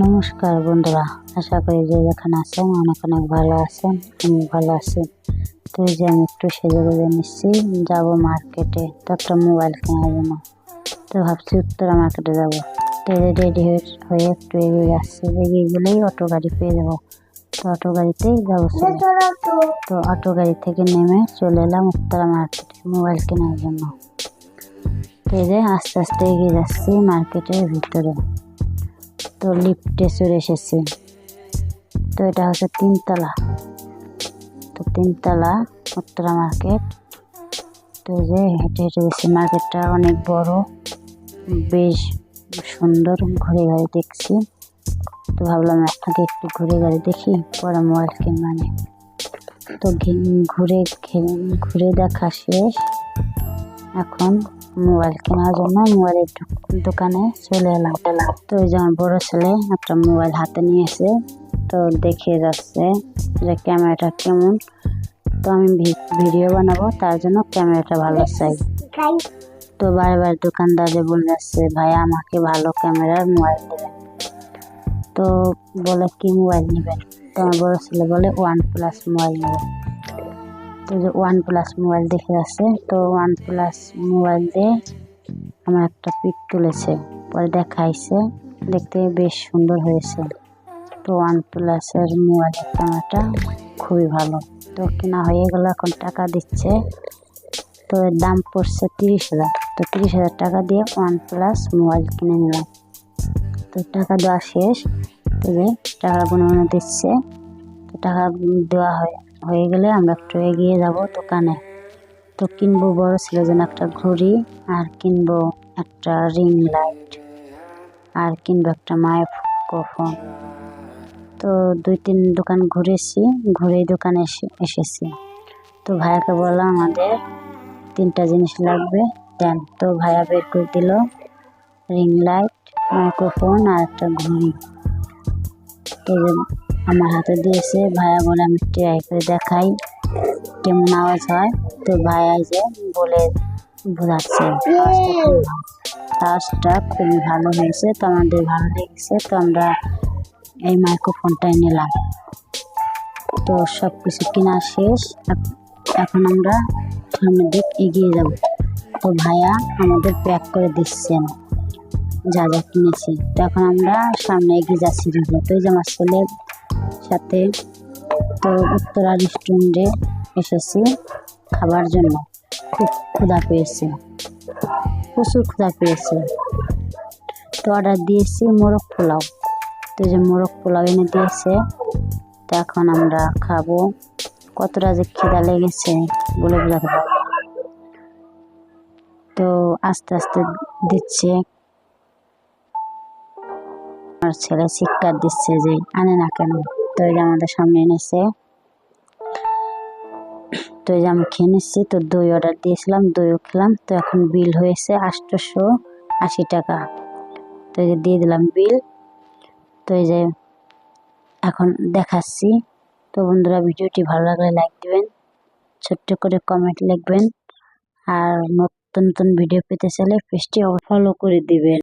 নমস্কার বন্ধুরা, আশা করি যে যেখানে আছেন অনেক অনেক ভালো আছেন। আমি ভালো আছি। তো এই যে আমি একটু সেজে গুজে নিচ্ছি, যাবো মার্কেটে তো একটা মোবাইল কেনার জন্য। তো ভাবছি উত্তরা মার্কেটে যাবো। তো রেডি হয়ে একটু এগিয়ে যাচ্ছি, এগিয়ে গেলেই অটো গাড়ি পেয়ে যাবো। তো অটো গাড়িতেই যাবো। তো অটো গাড়ি থেকে নেমে চলে এলাম উত্তরা মার্কেটে মোবাইল কেনার জন্য। তো এই যে আস্তে আস্তে এগিয়ে যাচ্ছি মার্কেটের ভিতরে। তো লিফটে চলে এসেছি। তো এটা হচ্ছে তিনতলা। তো তিনতলা উত্তরা মার্কেট। তো যে হেঁটে হেঁটে গেছি, মার্কেটটা অনেক বড়, বেশ সুন্দর। ঘুরে গাড়ি দেখছি। তো ভাবলাম আপনাকে একটু ঘুরে গাড়ি দেখি, পরে মোবাইল কিনবো। তো ঘুরে দেখা শেষ। এখন মোবাইল কেনার জন্য মোবাইলের দোকানে চলে এলাম। তো ওই যে আমার বড় ছেলে একটা মোবাইল হাতে নিয়েছে, তো দেখে যাচ্ছে যে ক্যামেরাটা কেমন। তো আমি ভিডিও বানাবো, তার জন্য ক্যামেরাটা ভালো চাই। তো বারবার দোকানদারে বলে যাচ্ছে, ভাই আমাকে ভালো ক্যামেরার মোবাইল দেবেন। তো বলে কি মোবাইল নেবেন? তো আমার বড় ছেলে বলে OnePlus মোবাইল নেবে। তো যে OnePlus মোবাইল দেখে যাচ্ছে। তো OnePlus মোবাইল দিয়ে আমার একটা পিক তুলেছে, পরে দেখাইছে, দেখতে বেশ সুন্দর হয়েছে। তো OnePlus এর মোবাইলের ক্যামেরাটা খুবই ভালো। তো কেনা হয়ে গেল, এখন টাকা দিচ্ছে। তো এর দাম পড়ছে 30,000। তো 30,000 টাকা দিয়ে OnePlus মোবাইল কিনে নিলাম। তো টাকা দেওয়া শেষ। তো যে টাকা গুনে দিচ্ছে। তো টাকা দেওয়া হয়ে গেলে আমরা একটু এগিয়ে যাব দোকানে। তো কিনবো বড় ছেলের জন্য একটা ঘড়ি, আর কিনবো একটা রিং লাইট, আর কিনবো একটা মাইক্রোফোন। তো 2-3 দোকান ঘুরে দোকানে এসেছি। তো ভাইয়াকে বললাম আমাদের 3টা জিনিস লাগবে, দেন। তো ভাইয়া বের করে দিল রিং লাইট, মাইক্রোফোন আর একটা ঘড়ি। তো আমার হাতে দিয়েছে। ভাইয়া বলে আমি ট্রাই করে দেখাই কেমন আওয়াজ হয়। তো ভাইয়া যে বলে বোঝাচ্ছে আওয়াজটা খুবই ভালো হয়েছে। তো আমাদের ভালো লেগেছে। তো আমরা এই মাইক্রোফোনটাই নিলাম। তো সব কিছু কেনা শেষ। এখন আমরা সামনের দিক এগিয়ে যাব। তো ভাইয়া আমাদের প্যাক করে দিচ্ছেন যা যা কিনেছি। তো এখন আমরা সামনে এগিয়ে যাচ্ছি। তো এই যে আমার ছেলের সাথে তো উত্তরা রেস্টুরেন্টে এসেছি খাবার জন্য। খুব ক্ষুধা পেয়েছে, প্রচুর ক্ষুধা পেয়েছে। তো অর্ডার দিয়েছি মোরগ পোলাও। তো যে মোরগ পোলাও এনে দিয়েছে। তো এখন আমরা খাবো। কতটা যে খিদা লেগেছে বলে বোঝাতে পারবো। তো আস্তে আস্তে দিচ্ছে। আমার ছেলে চিৎকার দিচ্ছে যে আনে না কেন। তো এই যে আমাদের সামনে এনেছে। তো এই যে আমি খেয়ে নিচ্ছি। তো দই অর্ডার দিয়েছিলাম, দইও খেলাম। তো এখন বিল হয়েছে 880 টাকা। তো এই যে দিয়ে দিলাম বিল। তো এই যে এখন দেখাচ্ছি। তো বন্ধুরা, ভিডিওটি ভালো লাগলে লাইক দিবেন, ছোট্ট করে কমেন্ট লিখবেন, আর নতুন নতুন ভিডিও পেতে চাইলে পেজটি ফলো করে দিবেন।